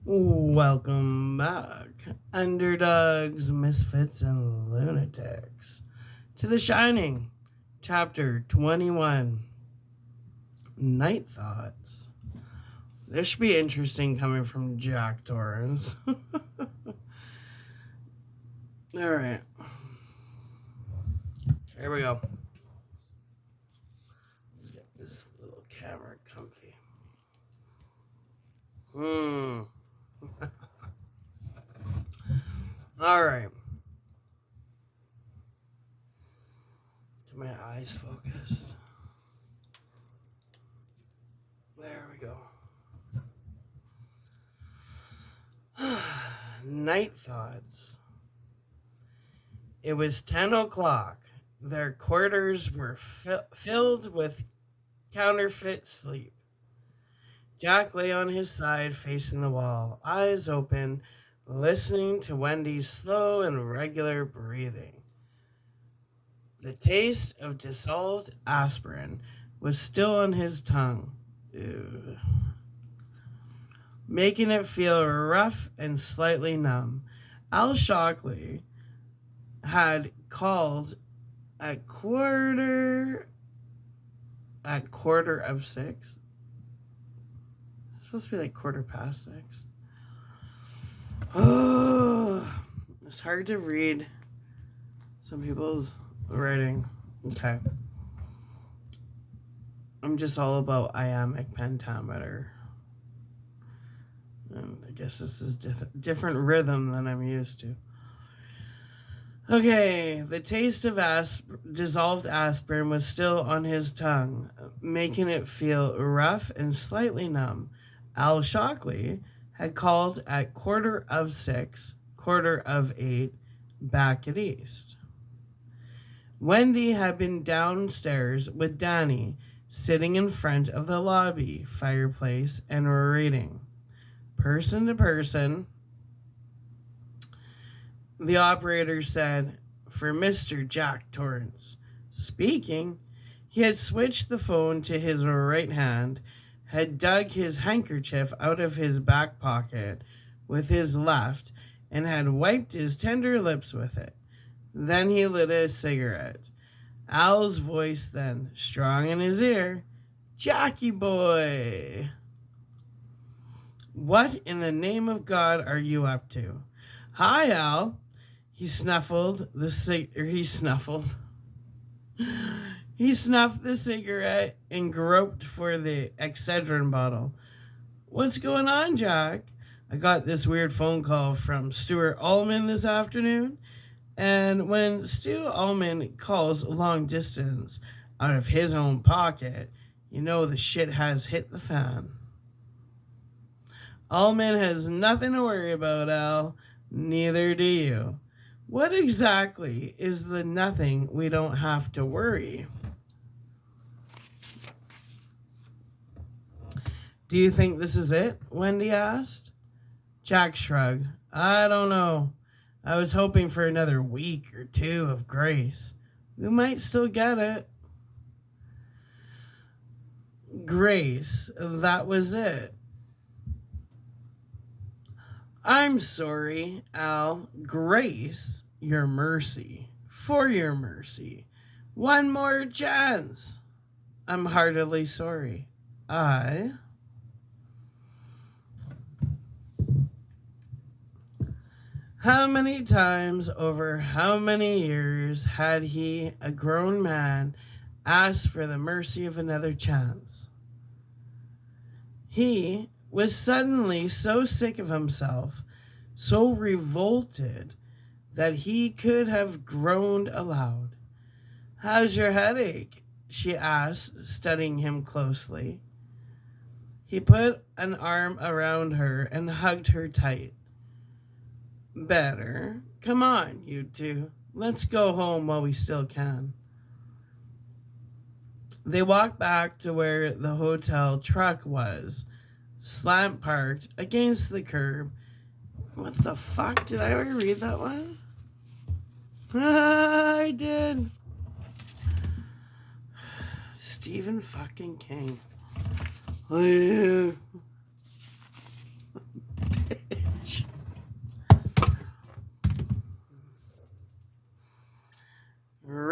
Welcome back, underdogs, misfits, and lunatics, to The Shining, Chapter 21, Night Thoughts. This should be interesting coming from Jack Torrance. Alright, here we go. Let's get this little camera comfy. Alright. Get my eyes focused. There we go. Night thoughts. It was 10 o'clock. Their quarters were filled with counterfeit sleep. Jack lay on his side facing the wall, eyes open, listening to Wendy's slow and regular breathing. The taste of dissolved aspirin was still on his tongue. Ew. Making it feel rough and slightly numb. Al Shockley had called at quarter of 6. It's supposed to be like 6:15. Oh, it's hard to read some people's writing. Okay. I'm just all about iambic pentameter. And I guess this is different rhythm than I'm used to. Okay, the taste of dissolved aspirin was still on his tongue, making it feel rough and slightly numb. Al Shockley had called at 6:15, 8:15, back at East. Wendy had been downstairs with Danny, sitting in front of the lobby fireplace and reading. Person to person, the operator said, "For Mr. Jack Torrance." Speaking, he had switched the phone to his right hand, had dug his handkerchief out of his back pocket with his left, and had wiped his tender lips with it. Then he lit a cigarette. Al's voice then, strong in his ear, "Jackie boy, what in the name of God are you up to?" "Hi, Al." He snuffled the He snuffled. He snuffed the cigarette and groped for the Excedrin bottle. "What's going on, Jack? I got this weird phone call from Stuart Allman this afternoon. And when Stu Allman calls long distance out of his own pocket, you know the shit has hit the fan." "Allman has nothing to worry about, Al. Neither do you." "What exactly is the nothing we don't have to worry?" "Do you think this is it?" Wendy asked. Jack shrugged. "I don't know. I was hoping for another week or two of grace. We might still get it." Grace, that was it. "I'm sorry, Al. Grace, your mercy. For your mercy. One more chance." "I'm heartily sorry. I..." How many times over how many years had he, a grown man, asked for the mercy of another chance? He was suddenly so sick of himself, so revolted, that he could have groaned aloud. "How's your headache?" she asked, studying him closely. He put an arm around her and hugged her tight. "Better. Come on, you two. Let's go home while we still can." They walked back to where the hotel truck was, slant parked against the curb. What the fuck? Did I already read that one? I did. Stephen fucking King.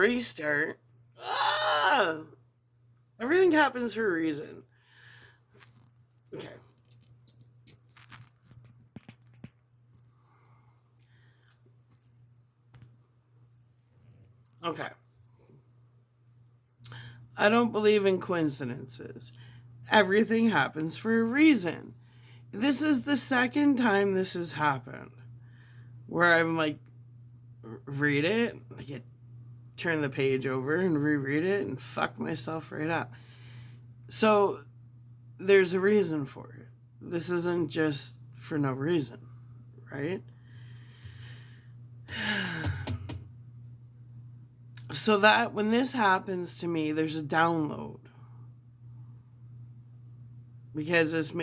restart. Everything happens for a reason. Okay. Okay. I don't believe in coincidences. Everything happens for a reason. This is the second time this has happened where I'm like, read it, I get turn the page over and reread it and fuck myself right up. So there's a reason for it. This isn't just for no reason, right? So that when this happens to me, there's a download. Because it's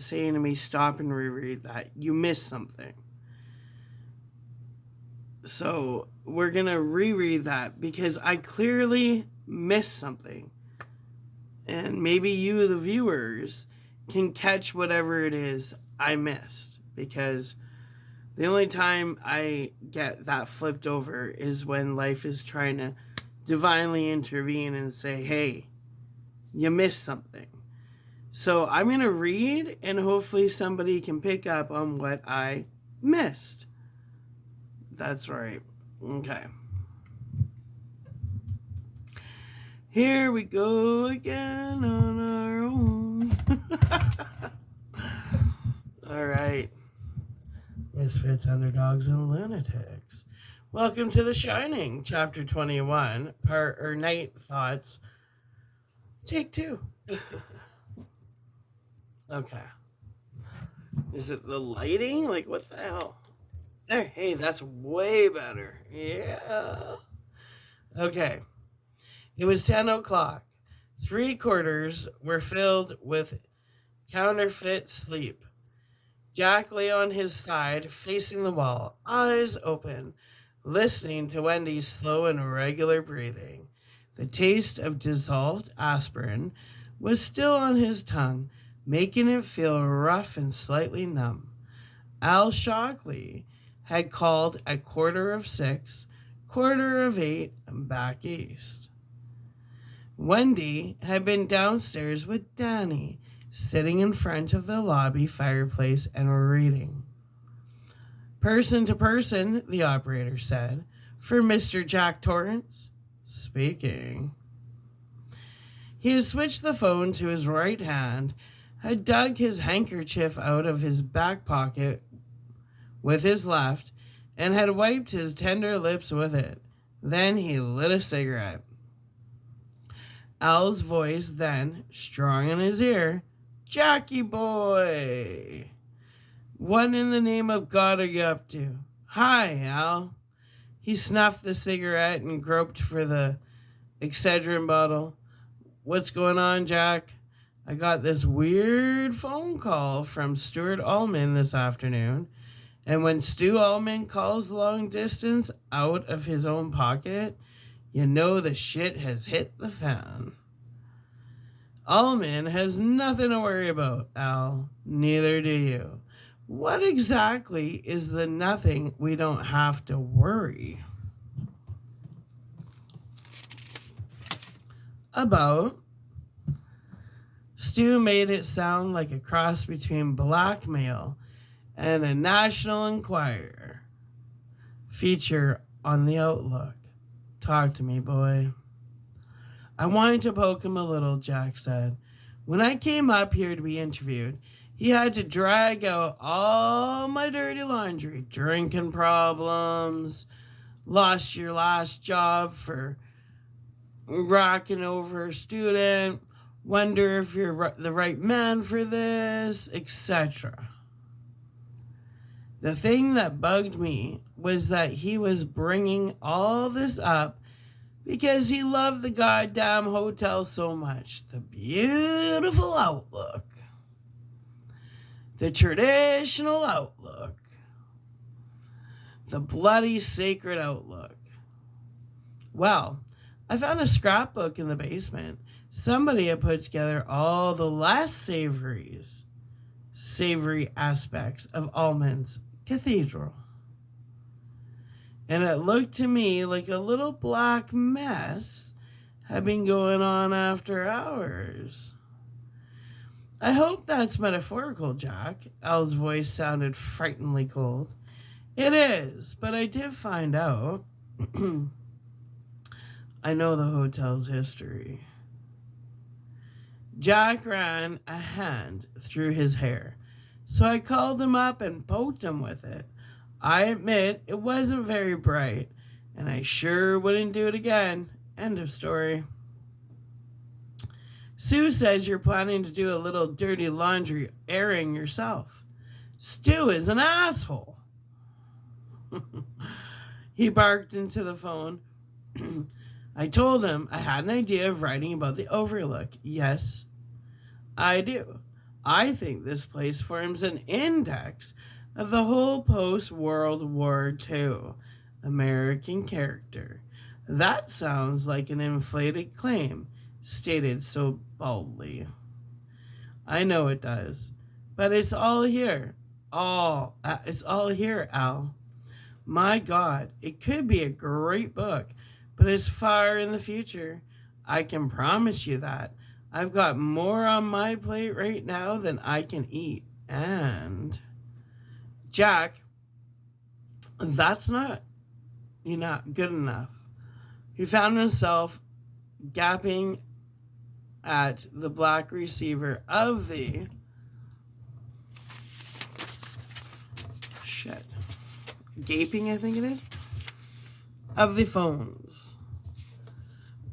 saying to me, stop and reread that. You missed something. So we're going to reread that because I clearly missed something. And maybe you, the viewers, can catch whatever it is I missed. Because the only time I get that flipped over is when life is trying to divinely intervene and say, hey, you missed something. So I'm going to read and hopefully somebody can pick up on what I missed. That's right. Okay. Here we go again on our own. All right. Misfits, Underdogs, and Lunatics. Welcome to The Shining, Chapter 21, Night Thoughts. Take 2. Okay. Is it the lighting? Like, what the hell? There, hey, that's way better. Yeah. Okay. It was 10 o'clock. 3/4 were filled with counterfeit sleep. Jack lay on his side, facing the wall, eyes open, listening to Wendy's slow and regular breathing. The taste of dissolved aspirin was still on his tongue, making it feel rough and slightly numb. Al Shockley had called at 6:15, 8:15, and back east. Wendy had been downstairs with Danny, sitting in front of the lobby fireplace and reading. Person to person, the operator said. For Mr. Jack Torrance? Speaking. He had switched the phone to his right hand, had dug his handkerchief out of his back pocket with his left, and had wiped his tender lips with it. Then he lit a cigarette. Al's voice then, strong in his ear, Jackie boy! What in the name of God are you up to? Hi, Al. He snuffed the cigarette and groped for the Excedrin bottle. What's going on, Jack? I got this weird phone call from Stuart Allman this afternoon. And when Stu Allman calls long distance out of his own pocket, you know the shit has hit the fan. Allman has nothing to worry about, Al. Neither do you. What exactly is the nothing we don't have to worry about? Stu made it sound like a cross between blackmail and a National Enquirer feature on the Outlook. Talk to me, boy. I wanted to poke him a little, Jack said. When I came up here to be interviewed, he had to drag out all my dirty laundry. Drinking problems, lost your last job for rocking over a student, wonder if you're the right man for this, etc. The thing that bugged me was that he was bringing all this up because he loved the goddamn hotel so much. The beautiful Outlook. The traditional Outlook. The bloody sacred Outlook. Well, I found a scrapbook in the basement. Somebody had put together all the last savory aspects of Allman's Cathedral. and it looked to me like a little black mess had been going on after hours. I hope that's metaphorical, Jack. Al's voice sounded frighteningly cold. It is, but I did find out. I know the hotel's history. Jack ran a hand through his hair, so I called him up and poked him with it. I admit it wasn't very bright, and I sure wouldn't do it again. End of story. Sue says you're planning to do a little dirty laundry airing yourself. Stu is an asshole. He barked into the phone. I told him I had an idea of writing about the Overlook. Yes, I do. I think this place forms an index of the whole post-World War II American character. That sounds like an inflated claim, stated so boldly. I know it does, but it's all here. It's all here, Al. My God, it could be a great book, but it's far in the future. I can promise you that. I've got more on my plate right now than I can eat. And Jack, that's not good enough. He found himself gapping at the black receiver of the gaping, I think it is, of the phones,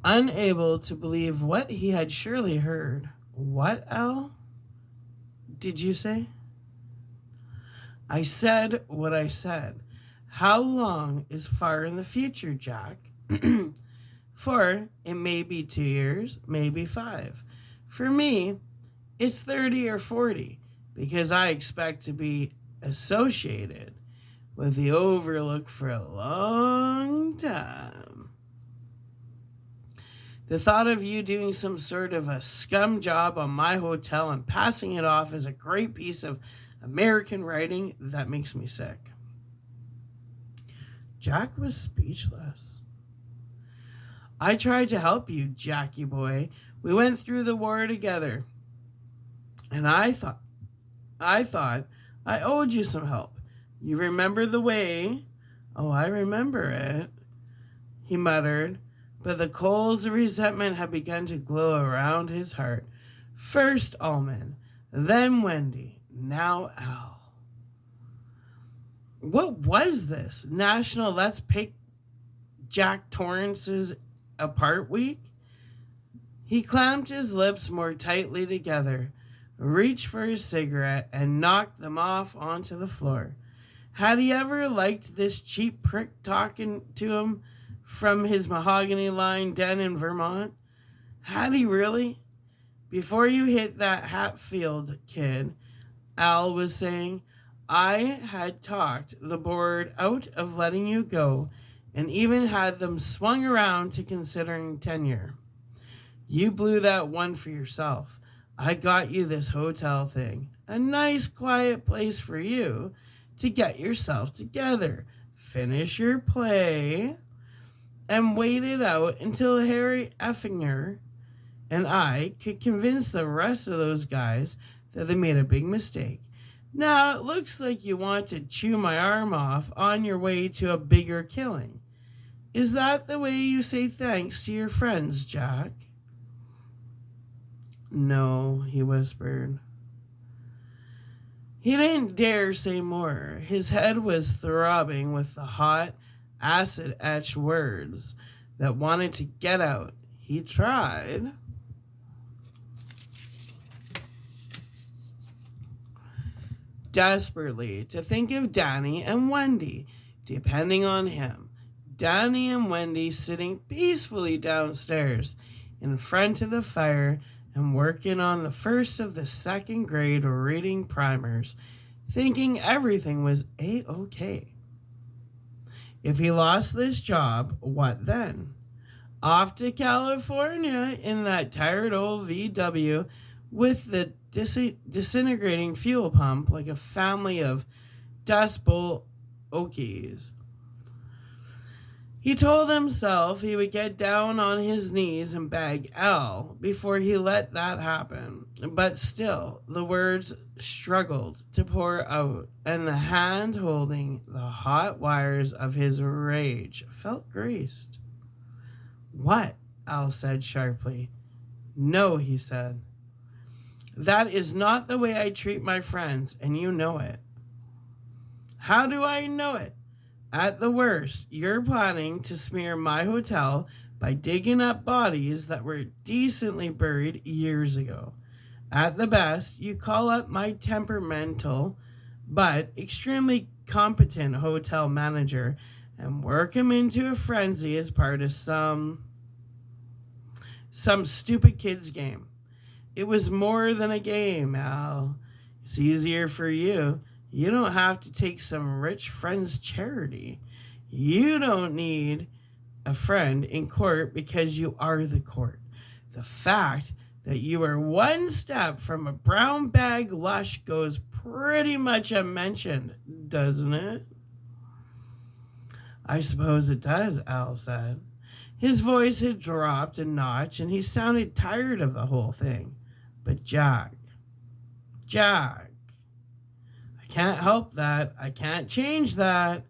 unable to believe what he had surely heard. What, Al? Did you say? I said what I said. How long is far in the future, Jack? For it may be 2 years, maybe 5. For me, it's 30 or 40, because I expect to be associated with the Overlook for a long time. The thought of you doing some sort of a scum job on my hotel and passing it off as a great piece of American writing, that makes me sick. Jack was speechless. I tried to help you, Jackie boy. We went through the war together. And I thought I owed you some help. You remember the way? Oh, I remember it, he muttered, but the coals of resentment had begun to glow around his heart. First Almond, then Wendy, now Al. What was this? National Let's Pick Jack Torrance's Apart week? He clamped his lips more tightly together, reached for his cigarette, and knocked them off onto the floor. Had he ever liked this cheap prick talking to him from his mahogany-lined den in Vermont? Had he really? Before you hit that Hatfield kid, Al was saying, I had talked the board out of letting you go and even had them swung around to considering tenure. You blew that one for yourself. I got you this hotel thing. A nice quiet place for you to get yourself together, finish your play, and wait it out until Harry Effinger and I could convince the rest of those guys that they made a big mistake. Now it looks like you want to chew my arm off on your way to a bigger killing. Is that the way you say thanks to your friends, Jack? No, he whispered. He didn't dare say more. His head was throbbing with the hot, acid-etched words that wanted to get out. He tried. Desperately to think of Danny and Wendy depending on him. Danny and Wendy sitting peacefully downstairs in front of the fire and working on the first of the second grade reading primers, thinking everything was A-OK. If he lost this job, what then? Off to California in that tired old VW with the disintegrating fuel pump like a family of Dust Bowl Okies. He told himself he would get down on his knees and beg Al before he let that happen. But still, the words struggled to pour out, and the hand holding the hot wires of his rage felt greased. What? Al said sharply. No, he said. That is not the way I treat my friends, and you know it. How do I know it? At the worst, you're planning to smear my hotel by digging up bodies that were decently buried years ago. At the best, you call up my temperamental but extremely competent hotel manager and work him into a frenzy as part of some stupid kid's game. It was more than a game, Al. It's easier for you. You don't have to take some rich friend's charity. You don't need a friend in court because you are the court. The fact that you are one step from a brown bag lush goes pretty much unmentioned, doesn't it? I suppose it does, Al said. His voice had dropped a notch and he sounded tired of the whole thing. But Jack, I can't help that. I can't change that.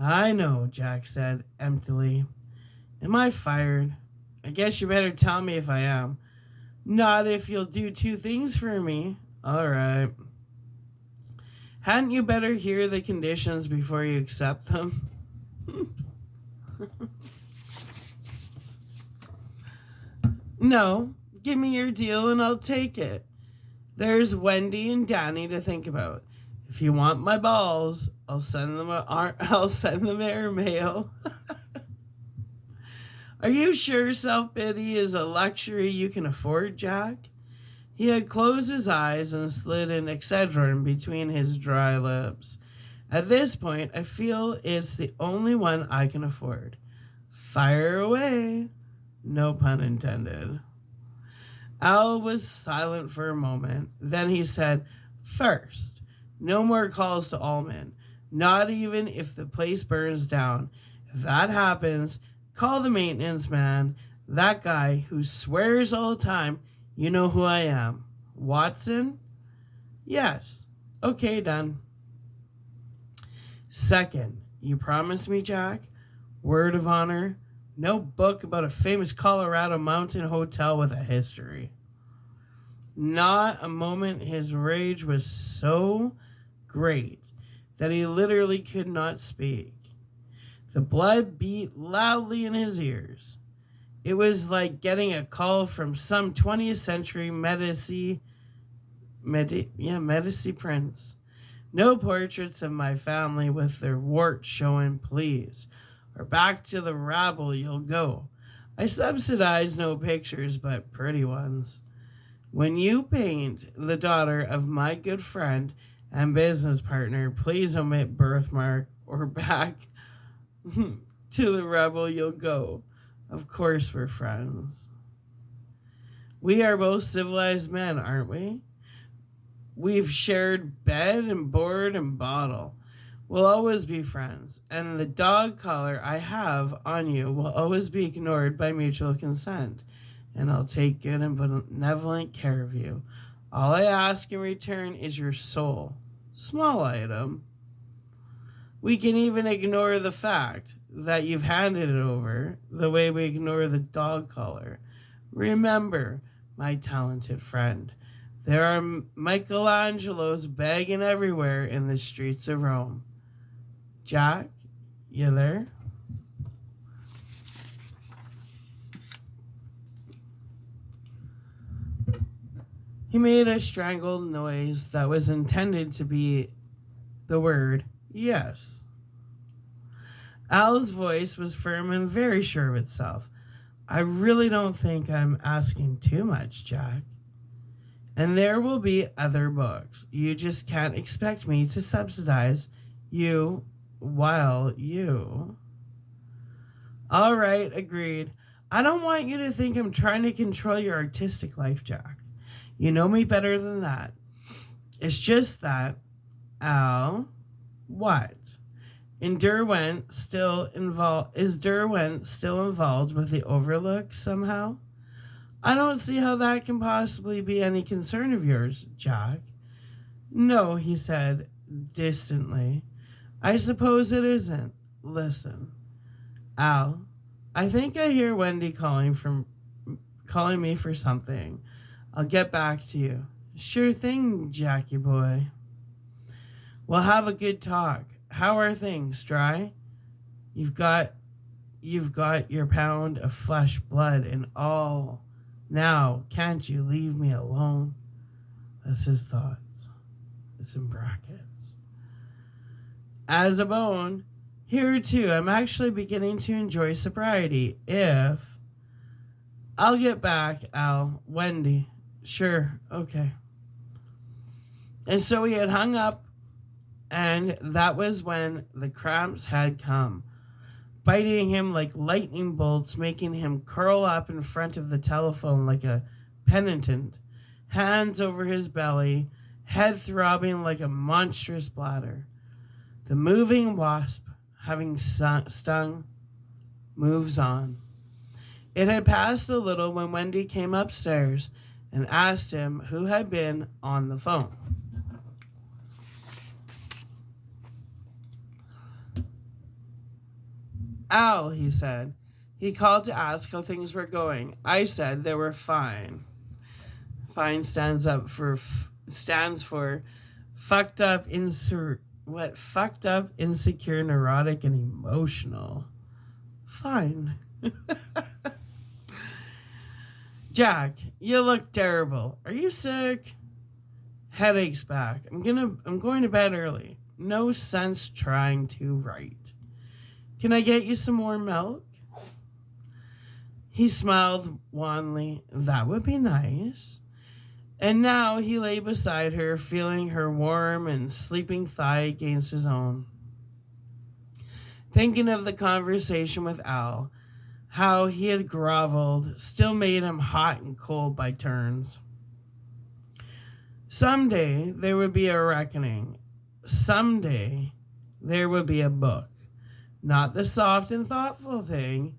I know, Jack said emptily. Am I fired? I guess you better tell me if I am. Not if you'll do two things for me. All right. Hadn't you better hear the conditions before you accept them? No, give me your deal and I'll take it. There's Wendy and Danny to think about. If you want my balls, I'll send them airmail. Are you sure self-pity is a luxury you can afford, Jack? He had closed his eyes and slid an Excedrin between his dry lips. At this point, I feel it's the only one I can afford. Fire away. No pun intended. Al was silent for a moment. Then he said, First, no more calls to Allman. Not even if the place burns down. If that happens, call the maintenance man. That guy who swears all the time. You know who I am. Watson? Yes. Okay, done. Second, you promise me, Jack? Word of honor? No book about a famous Colorado mountain hotel with a history. Not a moment. His rage was so great that he literally could not speak. The blood beat loudly in his ears. It was like getting a call from some 20th century Medici prince. No portraits of my family with their warts showing, please. Or back to the rabble you'll go. I subsidize no pictures but pretty ones. When you paint the daughter of my good friend and business partner, please omit birthmark or back to the rebel you'll go. Of course we're friends. We are both civilized men, aren't we? We've shared bed and board and bottle. We'll always be friends, and the dog collar I have on you will always be ignored by mutual consent, and I'll take good and benevolent care of you. All I ask in return is your soul. Small item. We can even ignore the fact that you've handed it over the way we ignore the dog collar. Remember, my talented friend, there are Michelangelos begging everywhere in the streets of Rome. Jack, you there? He made a strangled noise that was intended to be the word yes. Al's voice was firm and very sure of itself. I really don't think I'm asking too much, Jack. And there will be other books. You just can't expect me to subsidize you while you... All right, agreed. I don't want you to think I'm trying to control your artistic life, Jack. You know me better than that. It's just that, Al, what? Is Derwent still involved with the Overlook somehow? I don't see how that can possibly be any concern of yours, Jack. No, he said distantly. I suppose it isn't. Listen, Al, I think I hear Wendy calling me for something. I'll get back to you. Sure thing, Jackie boy. We'll have a good talk. How are things, Dry? You've got your pound of flesh, blood, and all. Now, can't you leave me alone? That's his thoughts. It's in brackets. As a bone, here too, I'm actually beginning to enjoy sobriety. If I'll get back, Al. Wendy. Sure, okay. And so he had hung up, and that was when the cramps had come, biting him like lightning bolts, making him curl up in front of the telephone like a penitent, hands over his belly, head throbbing like a monstrous bladder. The moving wasp, having stung, moves on. It had passed a little when Wendy came upstairs and asked him who had been on the phone. Al, he said. He called to ask how things were going. I said they were fine. Fine stands for fucked up, insecure, neurotic, and emotional. Fine. Jack, you look terrible. Are you sick? Headache's back. I'm going to bed early. No sense trying to write. Can I get you some more milk? He smiled wanly. That would be nice. And now he lay beside her, feeling her warm and sleeping thigh against his own. Thinking of the conversation with Al, how he had groveled, still made him hot and cold by turns. Someday there would be a reckoning. Someday there would be a book. Not the soft and thoughtful thing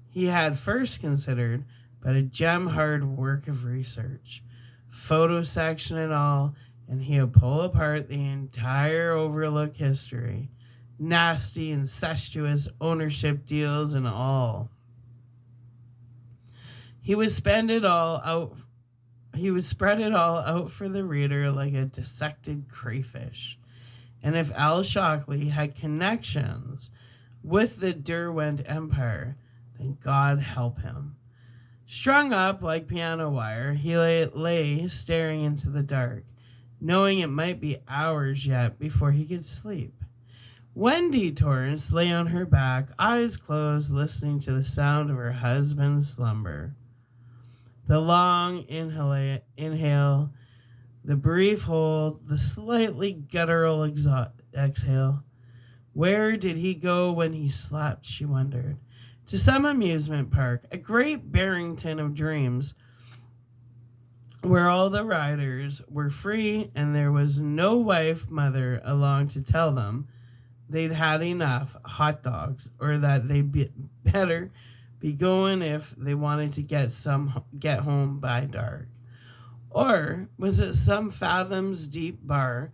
he had first considered, but a gem-hard work of research. Photo section and all, and he would pull apart the entire Overlook history. Nasty, incestuous ownership deals and all. He would spread it all out for the reader like a dissected crayfish. And if Al Shockley had connections with the Derwent Empire, then God help him. Strung up like piano wire, he lay staring into the dark, knowing it might be hours yet before he could sleep. Wendy Torrance lay on her back, eyes closed, listening to the sound of her husband's slumber. The long inhale, the brief hold, the slightly guttural exhale. Where did he go when he slept, she wondered. To some amusement park, a great Barrington of dreams, where all the riders were free and there was no mother along to tell them they'd had enough hot dogs, or that they'd better be going if they wanted to get home by dark. Or was it some fathoms deep bar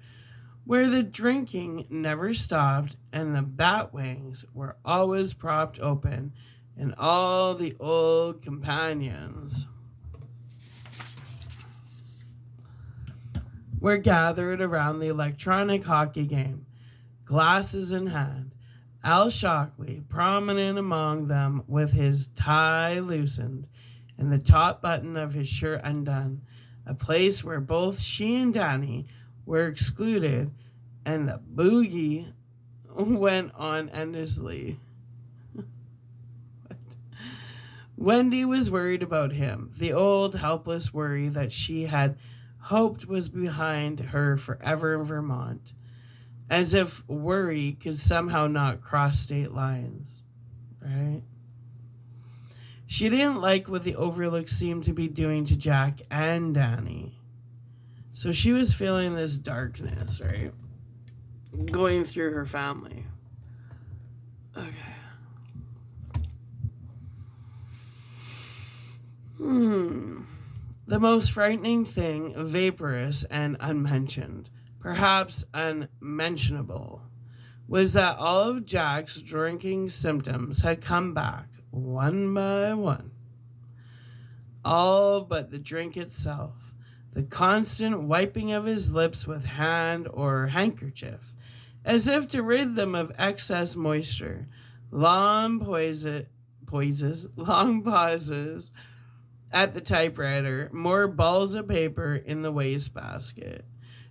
where the drinking never stopped and the bat wings were always propped open and all the old companions were gathered around the electronic hockey game, glasses in hand, Al Shockley prominent among them with his tie loosened and the top button of his shirt undone, a place where both she and Danny were excluded, and the boogie went on endlessly. Wendy was worried about him, the old helpless worry that she had hoped was behind her forever in Vermont, as if worry could somehow not cross state lines, right? She didn't like what the Overlook seemed to be doing to Jack and Danny. So she was feeling this darkness, right? Going through her family. Okay. Hmm. The most frightening thing, vaporous and unmentioned, perhaps unmentionable, was that all of Jack's drinking symptoms had come back, one by one. All but the drink itself. The constant wiping of his lips with hand or handkerchief, as if to rid them of excess moisture. Long long pauses at the typewriter, more balls of paper in the wastebasket.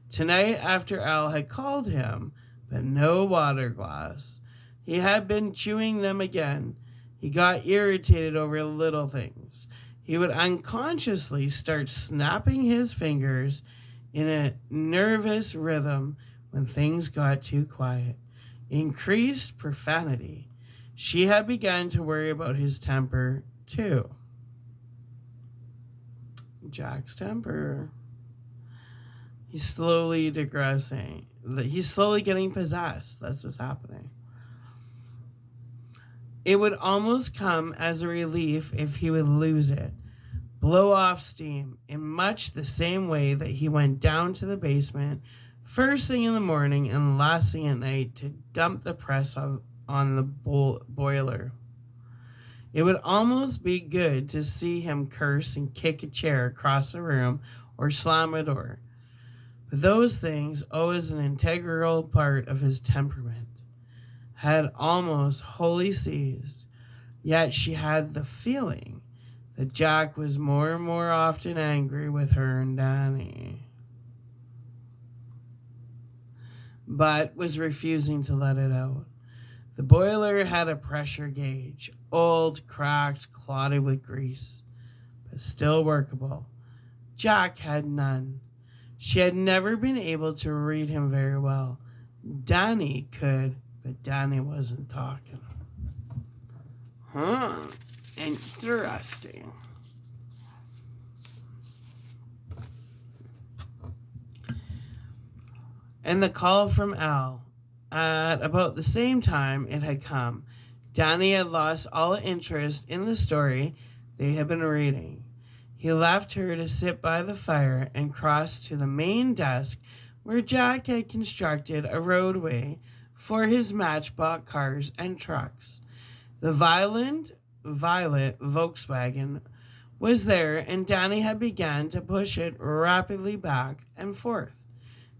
Tonight, after Al had called him, but no water glass, he had been chewing them again. He got irritated over little things. He would unconsciously start snapping his fingers in a nervous rhythm when things got too quiet. Increased profanity. She had begun to worry about his temper, too. Jack's temper. He's slowly digressing. He's slowly getting possessed. That's what's happening. It would almost come as a relief if he would lose it, blow off steam, in much the same way that he went down to the basement first thing in the morning and last thing at night to dump the press on the boiler. It would almost be good to see him curse and kick a chair across the room or slam a door. But those things, always an integral part of his temperament, had almost wholly ceased. Yet she had the feeling that Jack was more and more often angry with her and Danny, but was refusing to let it out. The boiler had a pressure gauge, old, cracked, clotted with grease, but still workable. Jack had none. She had never been able to read him very well. Danny could, but Danny wasn't talking. Interesting. And the call from Al. At about the same time it had come, Danny had lost all interest in the story they had been reading. He left her to sit by the fire and crossed to the main desk where Jack had constructed a roadway for his matchbox cars and trucks. The violet Volkswagen was there, and Danny had begun to push it rapidly back and forth,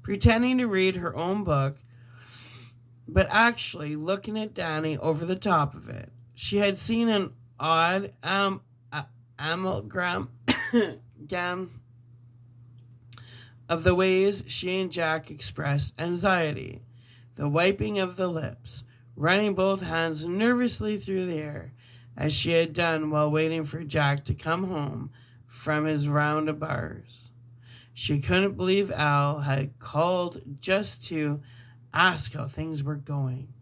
pretending to read her own book but actually looking at Danny over the top of it. She had seen an odd amalgam of the ways she and Jack expressed anxiety, the wiping of the lips, running both hands nervously through the air, as she had done while waiting for Jack to come home from his round of bars. She couldn't believe Al had called just to ask how things were going.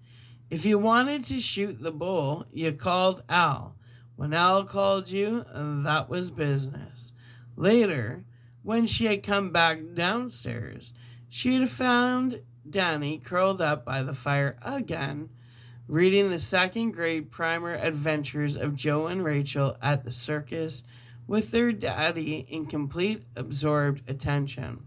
If you wanted to shoot the bull, you called Al. When Al called you, that was business. Later, when she had come back downstairs, she had found Danny curled up by the fire again, reading the second grade primer adventures of Joe and Rachel at the circus with their daddy in complete absorbed attention.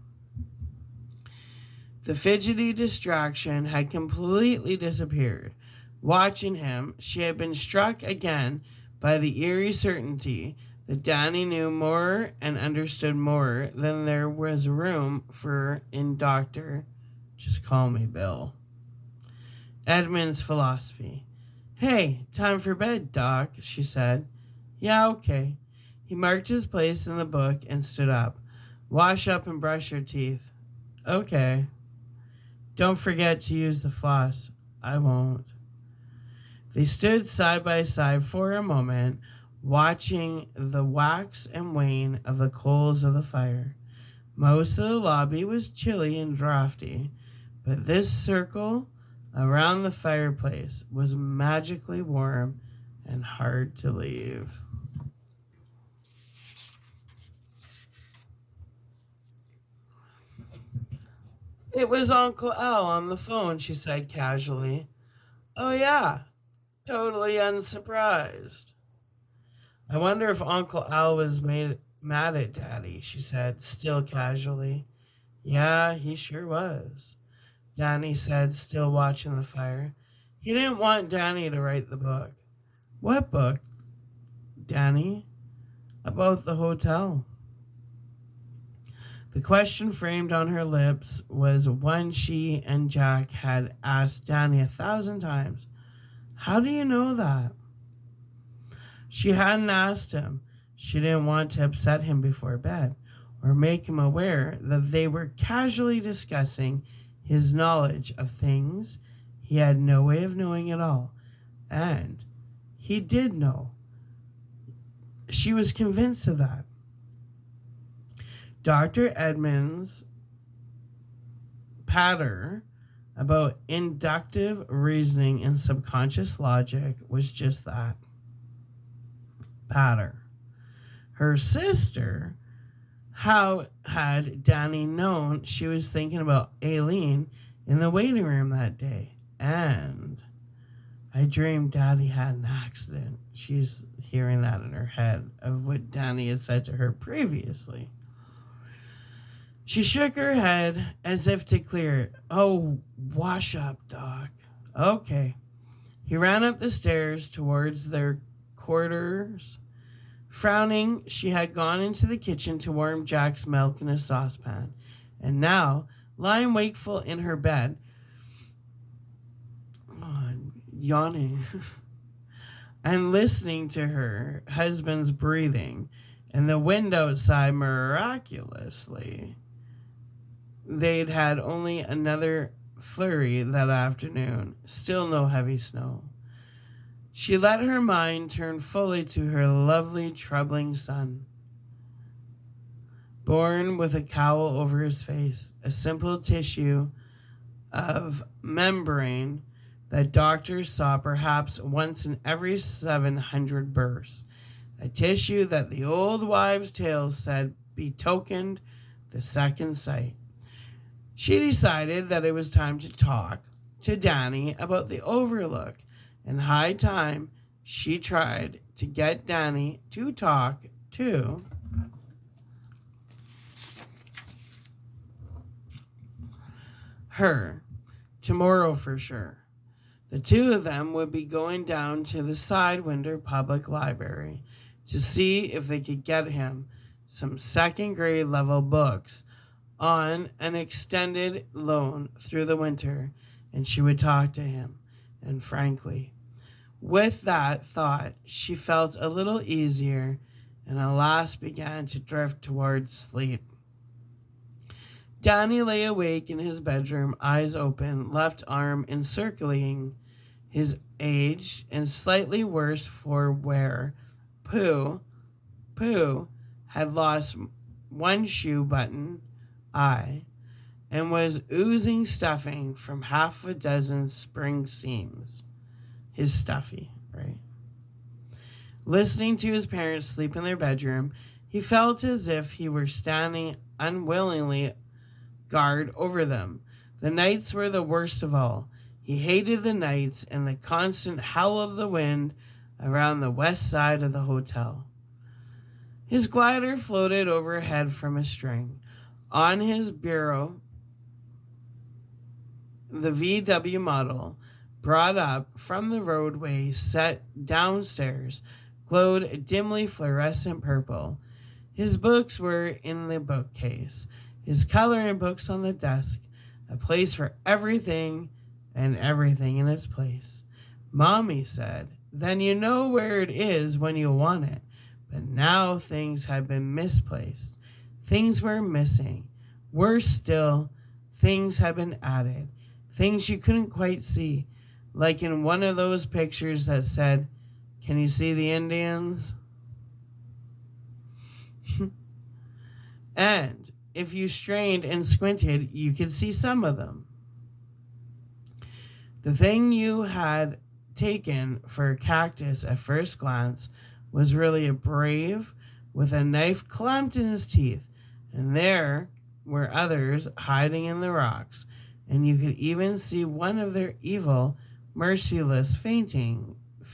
The fidgety distraction had completely disappeared. Watching him, she had been struck again by the eerie certainty that Danny knew more and understood more than there was room for in Dr. Just call me Bill. Edmund's philosophy. Hey, time for bed, Doc, she said. Yeah, okay. He marked his place in the book and stood up. Wash up and brush your teeth. Okay. Don't forget to use the floss. I won't. They stood side by side for a moment, watching the wax and wane of the coals of the fire. Most of the lobby was chilly and draughty, but this circle around the fireplace was magically warm and hard to leave. It was Uncle Al on the phone, she said casually. Oh, yeah. totally unsurprised. I wonder if Uncle Al was mad at Daddy, she said, still casually. Yeah, he sure was, Danny said, still watching the fire. He didn't want Danny to write the book. What book, Danny? About the hotel. The question framed on her lips was one she and Jack had asked Danny 1,000 times. How do you know that? She hadn't asked him. She didn't want to upset him before bed or make him aware that they were casually discussing his knowledge of things he had no way of knowing at all. And he did know. She was convinced of that. Dr. Edmonds' patter about inductive reasoning and subconscious logic was just that. Patter. Her sister, how had Danny known she was thinking about Aileen in the waiting room that day? And I dreamed Daddy had an accident. She's hearing that in her head of what Danny had said to her previously. She shook her head as if to clear it. Oh, wash up, Doc. Okay. He ran up the stairs towards their quarters. Frowning, she had gone into the kitchen to warm Jack's milk in a saucepan. And now, lying wakeful in her bed, yawning, and listening to her husband's breathing, and the wind outside miraculously. They'd had only another flurry that afternoon, still no heavy snow. She let her mind turn fully to her lovely, troubling son. Born with a cowl over his face, a simple tissue of membrane that doctors saw perhaps once in every 700 births, a tissue that the old wives' tales said betokened the second sight. She decided that it was time to talk to Danny about the Overlook, and high time she tried to get Danny to talk to her tomorrow for sure. The two of them would be going down to the Sidewinder Public Library to see if they could get him some second grade level books on an extended loan through the winter, and she would talk to him. And frankly, with that thought, she felt a little easier and at last began to drift towards sleep. Danny lay awake in his bedroom, eyes open, left arm encircling his aged and slightly worse for wear. Pooh had lost one shoe button, and was oozing stuffing from half a dozen spring seams. His stuffy, right? Listening to his parents sleep in their bedroom, he felt as if he were standing unwillingly guard over them. The nights were the worst of all. He hated the nights and the constant howl of the wind around the west side of the hotel. His glider floated overhead from a string. On his bureau, the VW model, brought up from the roadway set downstairs, glowed dimly fluorescent purple. His books were in the bookcase, his coloring books on the desk, a place for everything and everything in its place. Mommy said, then you know where it is when you want it. But now things had been misplaced. Things were missing. Worse still, things had been added. Things you couldn't quite see. Like in one of those pictures that said, can you see the Indians? And if you strained and squinted, you could see some of them. The thing you had taken for a cactus at first glance was really a brave with a knife clamped in his teeth, and there were others hiding in the rocks, and you could even see one of their evil, merciless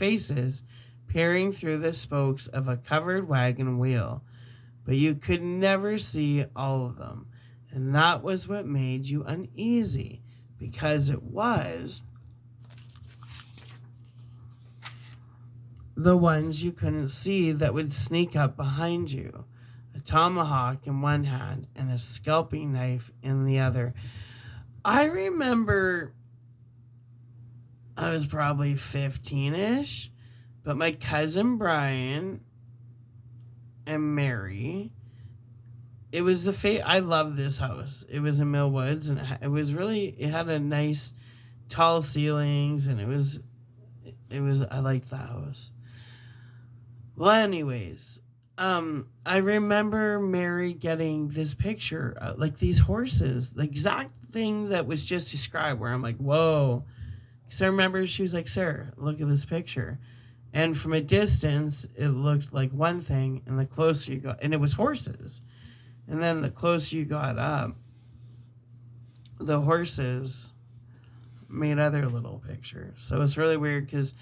faces peering through the spokes of a covered wagon wheel, but you could never see all of them. And that was what made you uneasy, because it was the ones you couldn't see that would sneak up behind you, a tomahawk in one hand and a scalping knife in the other. I remember I was probably 15-ish, but my cousin Brian and Mary, it was I love this house. It was in Mill Woods, and it had a nice tall ceilings, and I liked the house. Well, anyways, I remember Mary getting this picture, like these horses, the exact thing that was just described, where I'm like, whoa. Because I remember she was like, Sarah, look at this picture. And from a distance, it looked like one thing, and the closer you got, and it was horses. And then the closer you got up, the horses made other little pictures. So it's really weird because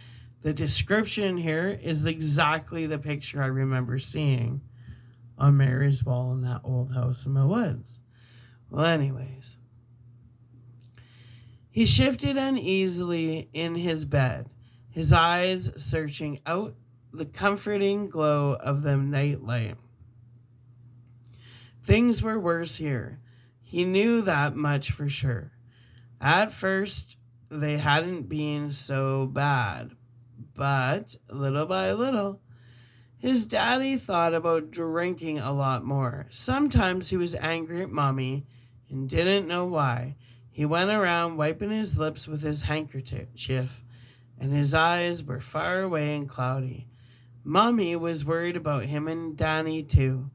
the description here is exactly the picture I remember seeing on Mary's wall in that old house in the woods. Well, anyways, he shifted uneasily in his bed, his eyes searching out the comforting glow of the night light. Things were worse here. He knew that much for sure. At first, they hadn't been so bad, but little by little, his daddy thought about drinking a lot more. Sometimes he was angry at Mommy and didn't know why. He went around wiping his lips with his handkerchief, and his eyes were far away and cloudy. Mommy was worried about him and Danny too.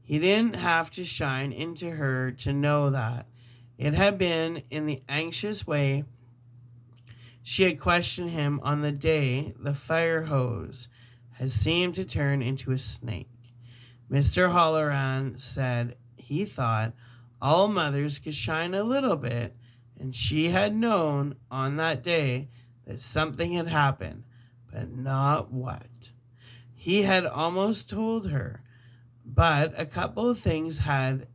He didn't have to shine into her to know that. It had been in the anxious way she had questioned him on the day the fire hose had seemed to turn into a snake. Mr. Halloran said he thought all mothers could shine a little bit, and she had known on that day that something had happened, but not what. He had almost told her, but a couple of things had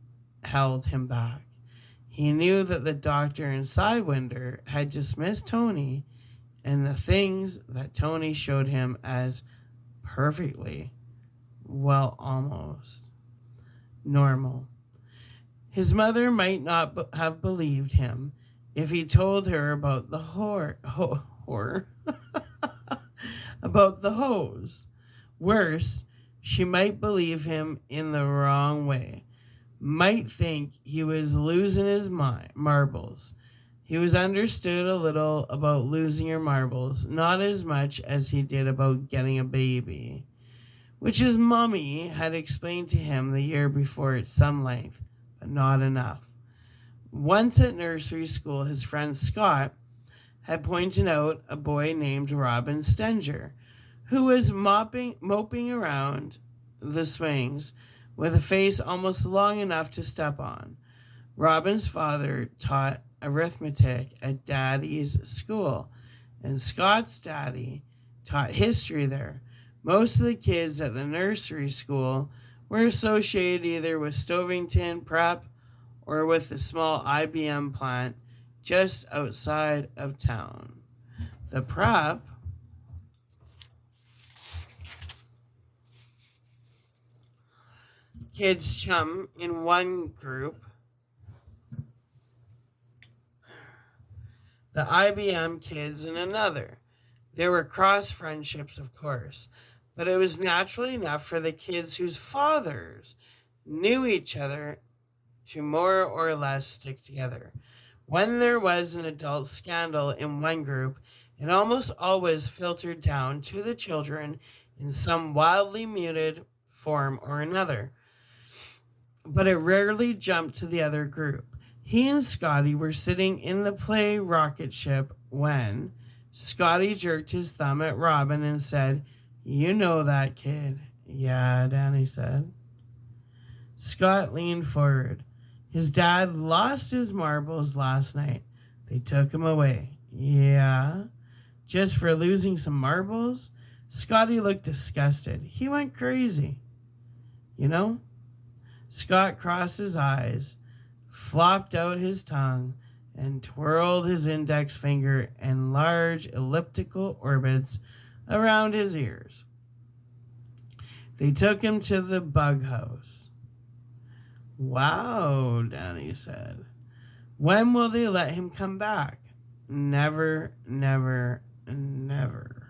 held him back. He knew that the doctor and Sidewinder had dismissed Tony, and the things that Tony showed him as perfectly, well, almost normal. His mother might not have believed him if he told her about the horror about the hose. Worse, she might believe him in the wrong way, might think he was losing his marbles. He was understood a little about losing your marbles, not as much as he did about getting a baby, which his mommy had explained to him the year before at some length, but not enough. Once at nursery school, his friend Scott had pointed out a boy named Robin Stenger, who was moping around the swings with a face almost long enough to step on. Robin's father taught arithmetic at Daddy's school, and Scott's daddy taught history there. Most of the kids at the nursery school were associated either with Stovington Prep or with the small IBM plant just outside of town. The prep kids chum in one group, the IBM kids in another. There were cross friendships, of course, but it was naturally enough for the kids whose fathers knew each other to more or less stick together. When there was an adult scandal in one group, it almost always filtered down to the children in some wildly muted form or another, but it rarely jumped to the other group. He and Scotty were sitting in the play rocket ship when Scotty jerked his thumb at Robin and said, "You know that kid." "Yeah," Danny said. Scott leaned forward. "His dad lost his marbles last night. They took him away." "Yeah." just for losing some marbles? Scotty looked disgusted. He went crazy. You know? Scott crossed his eyes, flopped out his tongue, and twirled his index finger in large elliptical orbits around his ears. They took him to the bug house. Wow, Danny said. When will they let him come back? Never, never, never,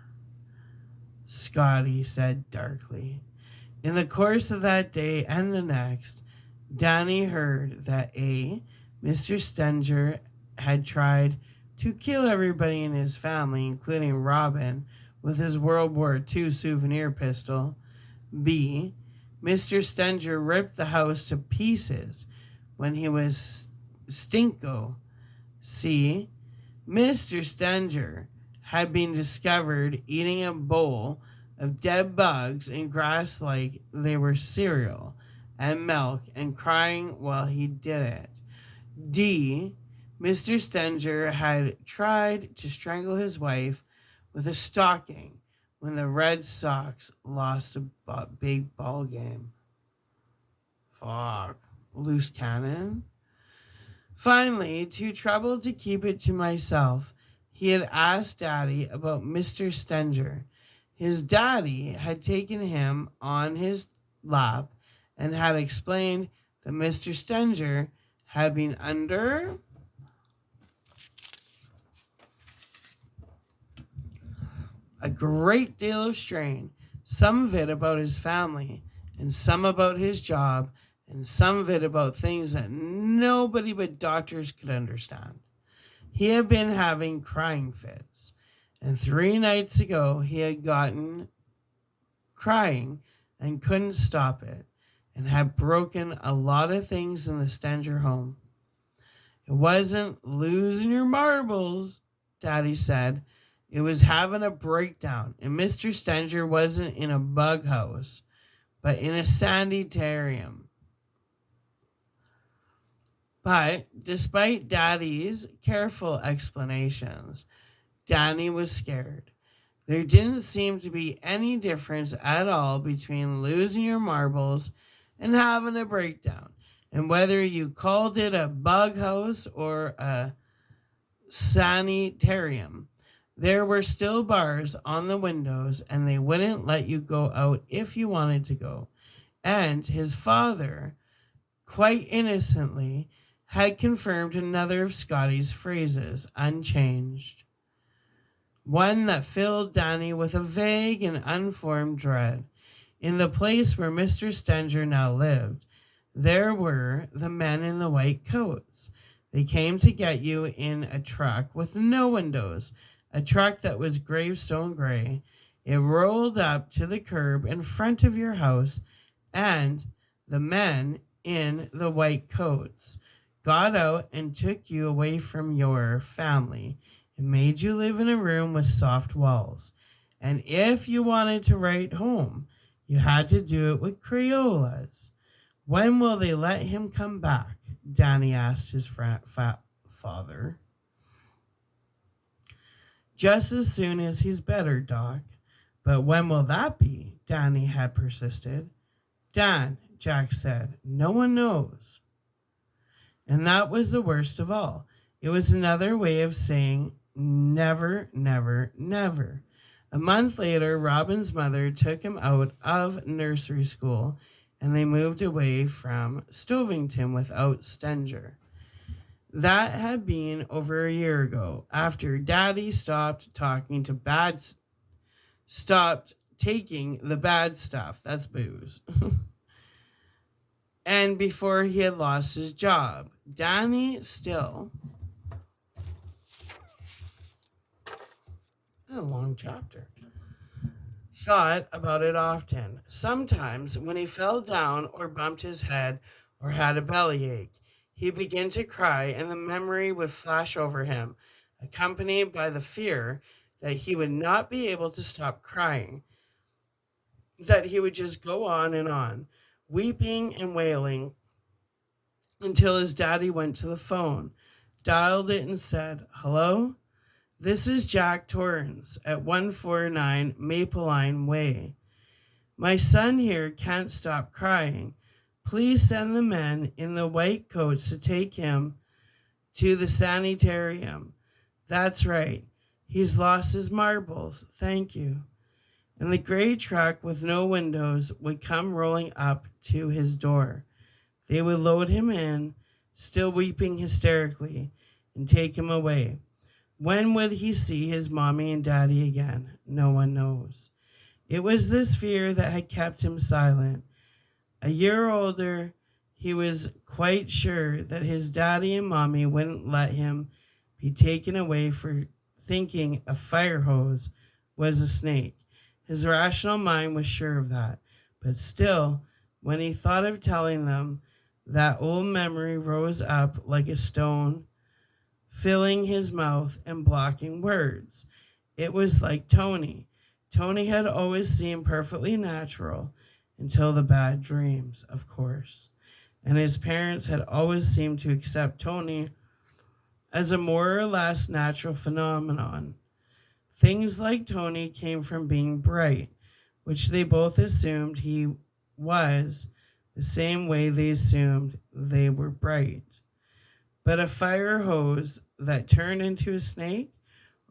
Scotty said darkly. In the course of that day and the next, Danny heard that Mr. Stenger had tried to kill everybody in his family, including Robin, with his World War II souvenir pistol. B. Mr. Stenger ripped the house to pieces when he was stinko. C. Mr. Stenger had been discovered eating a bowl of dead bugs and grass like they were cereal and milk and crying while he did it. D. Mr. Stenger had tried to strangle his wife with a stocking when the Red Sox lost a big ball game. Fuck. Loose cannon. Finally, too troubled to keep it to myself, he had asked Daddy about Mr. Stenger. His daddy had taken him on his lap and had explained that Mr. Stenger had been under a great deal of strain, some of it about his family, and some about his job, and some of it about things that nobody but doctors could understand. He had been having crying fits, and 3 nights ago he had gotten crying and couldn't stop it, and had broken a lot of things in the Stenger home. It wasn't losing your marbles, Daddy said. It was having a breakdown, and Mr. Stenger wasn't in a bug house, but in a sanitarium. But despite Daddy's careful explanations, Danny was scared. There didn't seem to be any difference at all between losing your marbles and having a breakdown. And whether you called it a bug house or a sanitarium, there were still bars on the windows and they wouldn't let you go out if you wanted to go. And his father, quite innocently, had confirmed another of Scotty's phrases, unchanged. One that filled Danny with a vague and unformed dread. In the place where Mr. Stenger now lived, there were the men in the white coats. They came to get you in a truck with no windows, a truck that was gravestone gray. It rolled up to the curb in front of your house, and the men in the white coats got out and took you away from your family and made you live in a room with soft walls. And if you wanted to write home, you had to do it with Crayolas. When will they let him come back? Danny asked his father. Just as soon as he's better, Doc. But when will that be? Danny had persisted. Dan, Jack said, no one knows. And that was the worst of all. It was another way of saying never, never, never. A month later, Robin's mother took him out of nursery school and they moved away from Stovington without Stenger. That had been over a year ago, after Daddy stopped taking the bad stuff, that's booze, and before he had lost his job. Danny still, a long chapter, thought about it often. Sometimes when he fell down or bumped his head or had a bellyache, he began to cry and the memory would flash over him, accompanied by the fear that he would not be able to stop crying, that he would just go on, weeping and wailing until his daddy went to the phone, dialed it and said, "Hello?" This is Jack Torrance at 149 Mapeline Way. My son here can't stop crying. Please send the men in the white coats to take him to the sanitarium. That's right. He's lost his marbles. Thank you. And the gray truck with no windows would come rolling up to his door. They would load him in, still weeping hysterically, and take him away. When would he see his mommy and daddy again? No one knows. It was this fear that had kept him silent. A year older, he was quite sure that his daddy and mommy wouldn't let him be taken away for thinking a fire hose was a snake. His rational mind was sure of that. But still, when he thought of telling them, that old memory rose up like a stone, filling his mouth and blocking words. It was like Tony. Tony had always seemed perfectly natural until the bad dreams, of course. And his parents had always seemed to accept Tony as a more or less natural phenomenon. Things like Tony came from being bright, which they both assumed he was, the same way they assumed they were bright. But a fire hose that turned into a snake,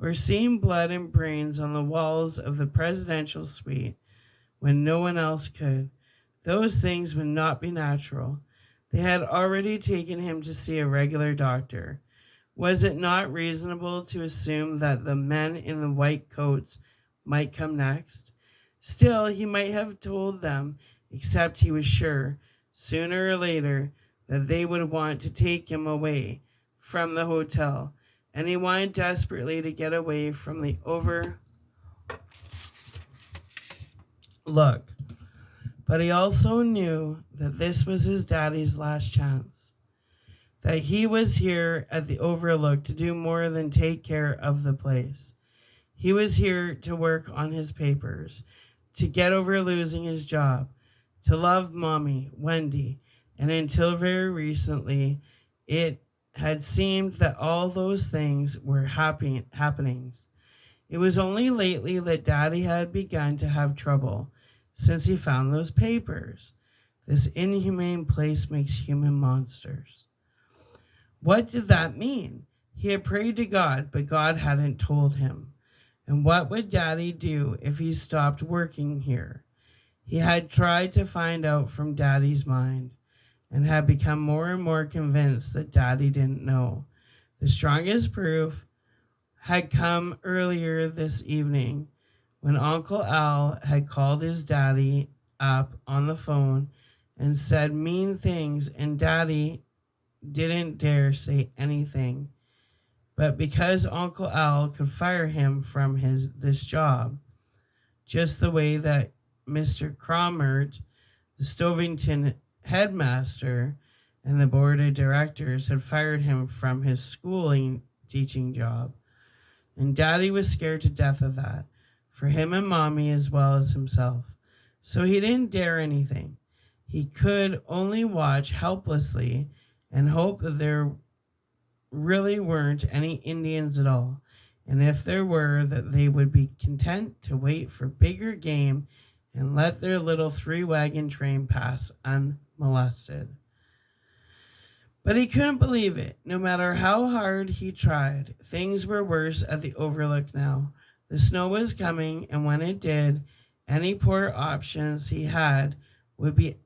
or seeing blood and brains on the walls of the presidential suite when no one else could, those things would not be natural. They had already taken him to see a regular doctor. Was it not reasonable to assume that the men in the white coats might come next? Still, he might have told them, except he was sure, sooner or later, that they would want to take him away from the hotel, and he wanted desperately to get away from the overlook. But he also knew that this was his daddy's last chance, that he was here at the Overlook to do more than take care of the place. He was here to work on his papers, to get over losing his job, to love Mommy, Wendy, and until very recently, it had seemed that all those things were happenings. It was only lately that Daddy had begun to have trouble, since he found those papers. This inhumane place makes human monsters. What did that mean? He had prayed to God, but God hadn't told him. And what would Daddy do if he stopped working here? He had tried to find out from Daddy's mind, and had become more and more convinced that Daddy didn't know. The strongest proof had come earlier this evening when Uncle Al had called his daddy up on the phone and said mean things, and Daddy didn't dare say anything. But because Uncle Al could fire him from this job, just the way that Mr. Cromert, the Stovington headmaster, and the board of directors had fired him from his schooling teaching job. And Daddy was scared to death of that, for him and Mommy as well as himself. So he didn't dare anything. He could only watch helplessly and hope that there really weren't any Indians at all. And if there were, that they would be content to wait for bigger game and let their little 3-wagon train pass unmolested. But he couldn't believe it. No matter how hard he tried, things were worse at the Overlook now. The snow was coming, and when it did, any poor options he had would be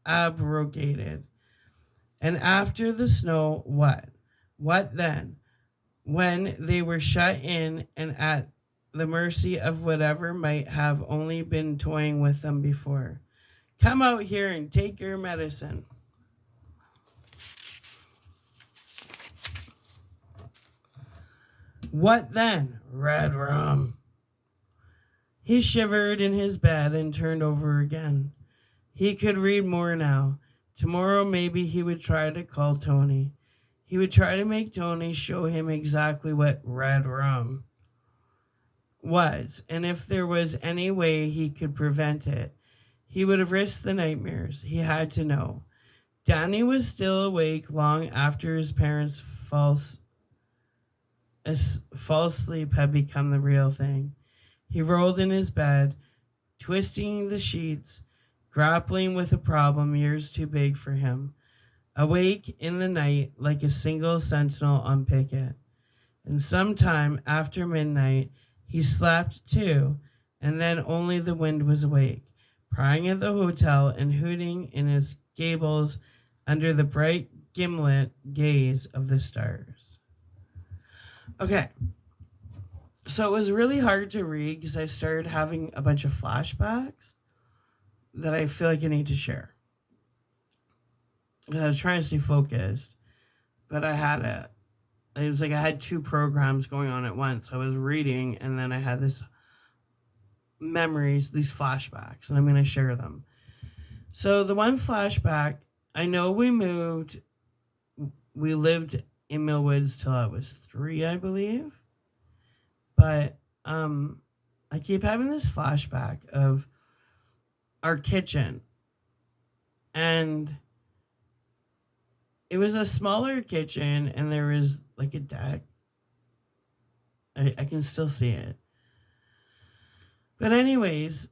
abrogated. And after the snow, what? What then? When they were shut in and at the mercy of whatever might have only been toying with them before. Come out here and take your medicine. What then? Red rum. He shivered in his bed and turned over again. He could read more now. Tomorrow maybe he would try to call Tony. He would try to make Tony show him exactly what red rum was, and if there was any way he could prevent it, he would have risked the nightmares. He had to know. Danny was still awake long after his parents' false false sleep had become the real thing. He rolled in his bed, twisting the sheets, grappling with a problem years too big for him, awake in the night like a single sentinel on picket. And sometime after midnight, he slept too, and then only the wind was awake, prying at the hotel and hooting in its gables under the bright gimlet gaze of the stars. Okay, so it was really hard to read because I started having a bunch of flashbacks that I feel like I need to share. I was trying to stay focused, but it was like I had two programs going on at once. I was reading, and then I had these flashbacks, and I'm going to share them. So the one flashback, I know we lived in Millwoods till I was 3, I believe. But I keep having this flashback of our kitchen. And it was a smaller kitchen, and there was like a deck. I can still see it. But anyways,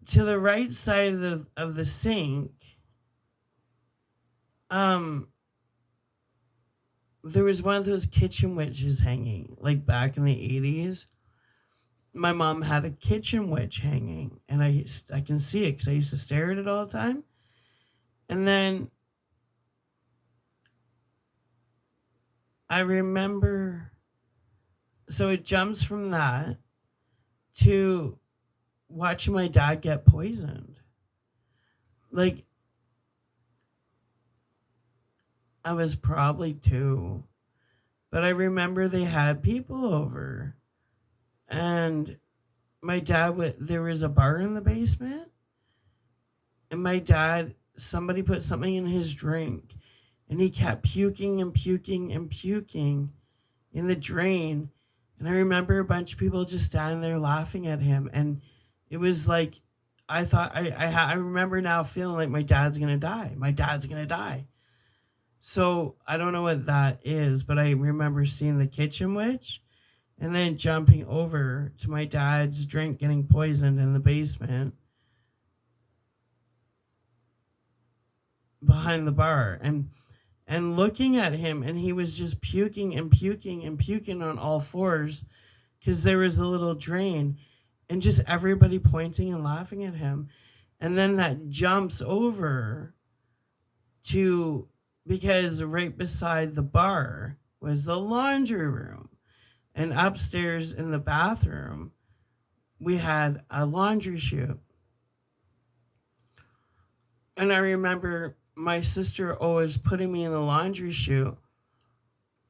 to the right side of the sink, there was one of those kitchen witches hanging, like back in the 80s. My mom had a kitchen witch hanging, and I can see it because I used to stare at it all the time. And then I remember, so it jumps from that to watching my dad get poisoned. Like, I was probably 2, but I remember they had people over, and my dad there was a bar in the basement, and my dad, somebody put something in his drink, and he kept puking and puking and puking in the drain. And I remember a bunch of people just standing there laughing at him. And it was like, I thought, I remember now feeling like my dad's going to die. My dad's going to die. So I don't know what that is, but I remember seeing the kitchen witch and then jumping over to my dad's drink getting poisoned in the basement behind the bar. And looking at him, and he was just puking and puking and puking on all fours because there was a little drain, and just everybody pointing and laughing at him. And then that jumps over to, because right beside the bar was the laundry room, and upstairs in the bathroom we had a laundry chute. And I remember my sister always putting me in the laundry chute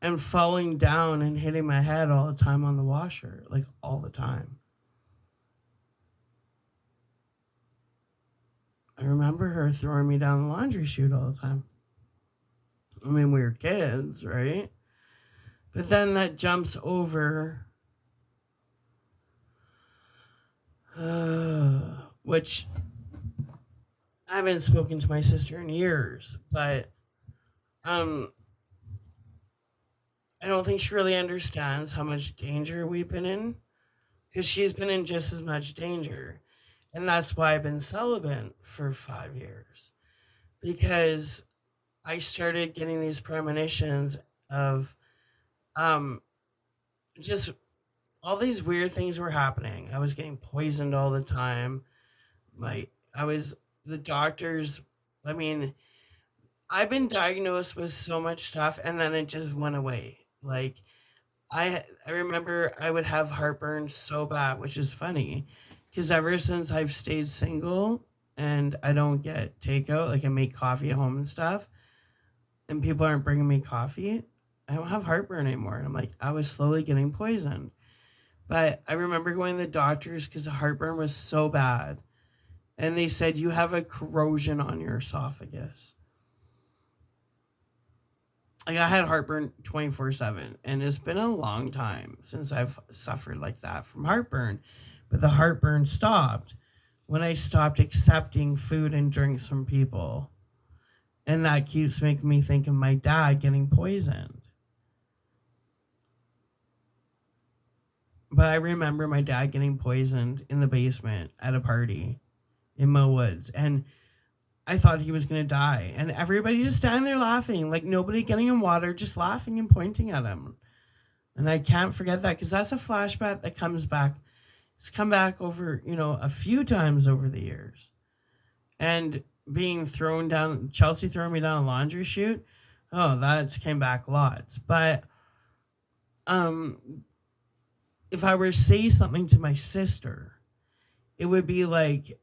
and falling down and hitting my head all the time on the washer, like all the time. I remember her throwing me down the laundry chute all the time. I mean, we were kids, right? But then that jumps over, which I haven't spoken to my sister in years, but I don't think she really understands how much danger we've been in, because she's been in just as much danger. And that's why I've been celibate for 5 years, because I started getting these premonitions of just all these weird things were happening. I was getting poisoned all the time. The doctors, I mean, I've been diagnosed with so much stuff, and then it just went away. Like, I remember I would have heartburn so bad, which is funny, because ever since I've stayed single and I don't get takeout, like I make coffee at home and stuff, and people aren't bringing me coffee, I don't have heartburn anymore. And I'm like, I was slowly getting poisoned. But I remember going to the doctors because the heartburn was so bad. And they said, you have a corrosion on your esophagus. Like, I had heartburn 24/7. And it's been a long time since I've suffered like that from heartburn. But the heartburn stopped when I stopped accepting food and drinks from people. And that keeps making me think of my dad getting poisoned. But I remember my dad getting poisoned in the basement at a party in Mo Woods. And I thought he was going to die. And everybody just standing there laughing, like nobody getting him water, just laughing and pointing at him. And I can't forget that because that's a flashback that comes back. It's come back over, a few times over the years. And being thrown down, Chelsea throwing me down a laundry chute, oh, that's came back lots. But if I were to say something to my sister, it would be like,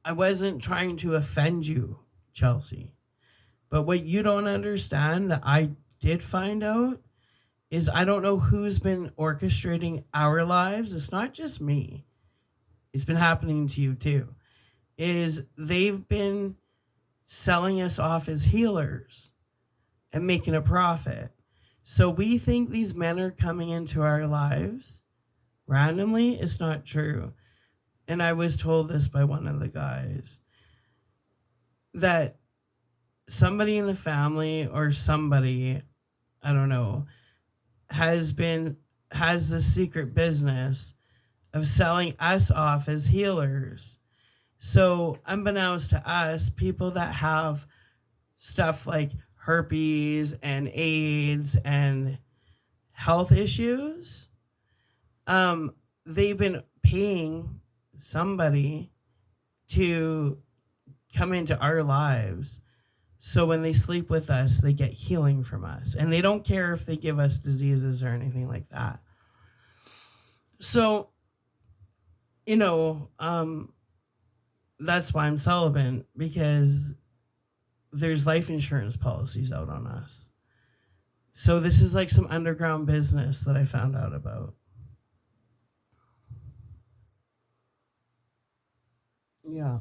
I wasn't trying to offend you, Chelsea. But what you don't understand that I did find out is I don't know who's been orchestrating our lives. It's not just me. It's been happening to you too. Is they've been selling us off as healers and making a profit. So we think these men are coming into our lives randomly. It's not true. And I was told this by one of the guys, that somebody in the family or somebody, I don't know, has this secret business of selling us off as healers. So unbeknownst to us, people that have stuff like herpes and AIDS and health issues, they've been paying somebody to come into our lives. So when they sleep with us, they get healing from us. And they don't care if they give us diseases or anything like that. So, that's why I'm celibate, because there's life insurance policies out on us. So this is like some underground business that I found out about. Yeah.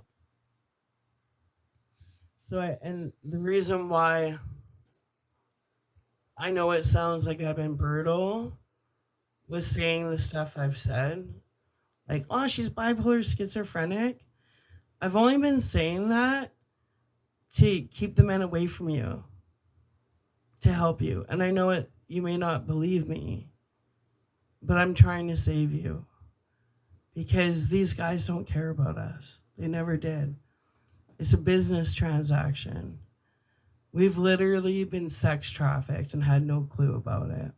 And the reason why I know it sounds like I've been brutal with saying the stuff I've said, like, oh, she's bipolar schizophrenic. I've only been saying that to keep the men away from you, to help you. And I know you may not believe me, but I'm trying to save you, because these guys don't care about us. They never did. It's a business transaction. We've literally been sex trafficked and had no clue about it.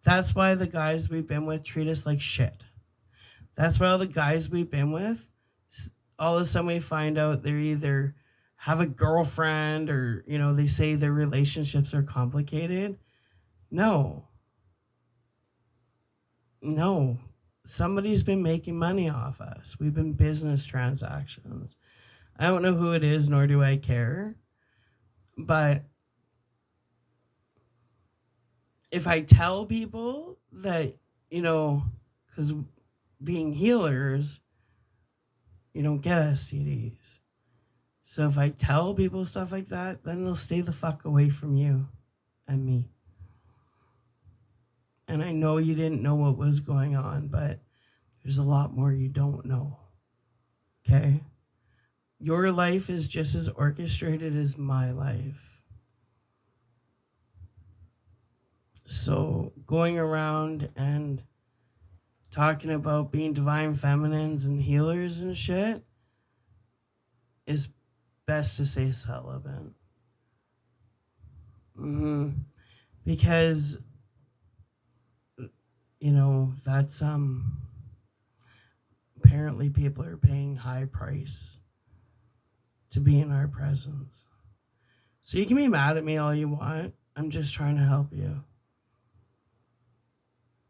That's why the guys we've been with treat us like shit. That's why all the guys we've been with, all of a sudden we find out they either have a girlfriend or, they say their relationships are complicated. No. Somebody's been making money off us. We've been business transactions. I don't know who it is, nor do I care. But if I tell people that, because being healers, you don't get STDs. So if I tell people stuff like that, then they'll stay the fuck away from you and me. And I know you didn't know what was going on, but there's a lot more you don't know. Okay? Your life is just as orchestrated as my life. So going around and talking about being divine feminines and healers and shit is best to say celibate. Because, that's apparently people are paying high price to be in our presence. So you can be mad at me all you want. I'm just trying to help you.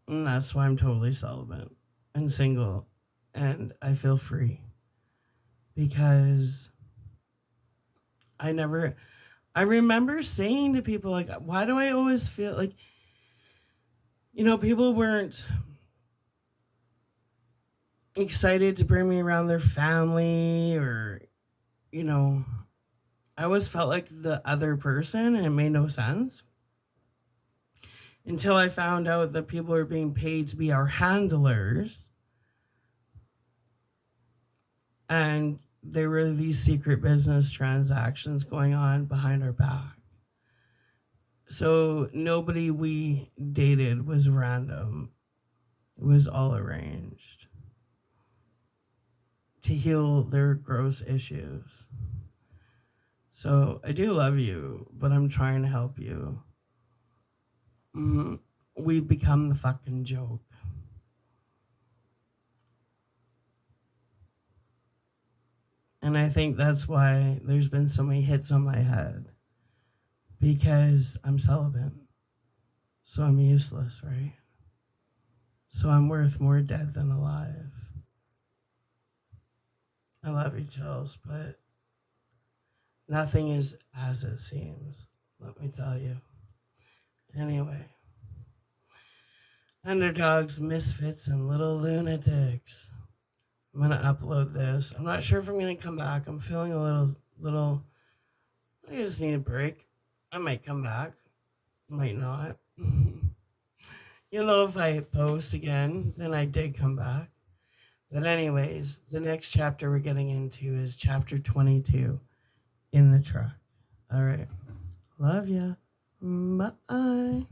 And that's why I'm totally celibate and single. And I feel free. Because I remember saying to people, like, why do I always feel like, people weren't excited to bring me around their family, or, I always felt like the other person, and it made no sense. Until I found out that people are being paid to be our handlers. And there were these secret business transactions going on behind our back. So nobody we dated was random. It was all arranged to heal their gross issues. So I do love you, but I'm trying to help you. We've become the fucking joke. And I think that's why there's been so many hits on my head. Because I'm celibate. So I'm useless, right? So I'm worth more dead than alive. I love you, Chills, but nothing is as it seems. Let me tell you. Anyway. Underdogs, misfits, and little lunatics. I'm gonna upload this. I'm not sure if I'm gonna come back. I'm feeling a little. I just need a break. I might come back. Might not. If I post again, then I did come back. But anyways, the next chapter we're getting into is chapter 22, In the Truck. All right. Love ya. Bye.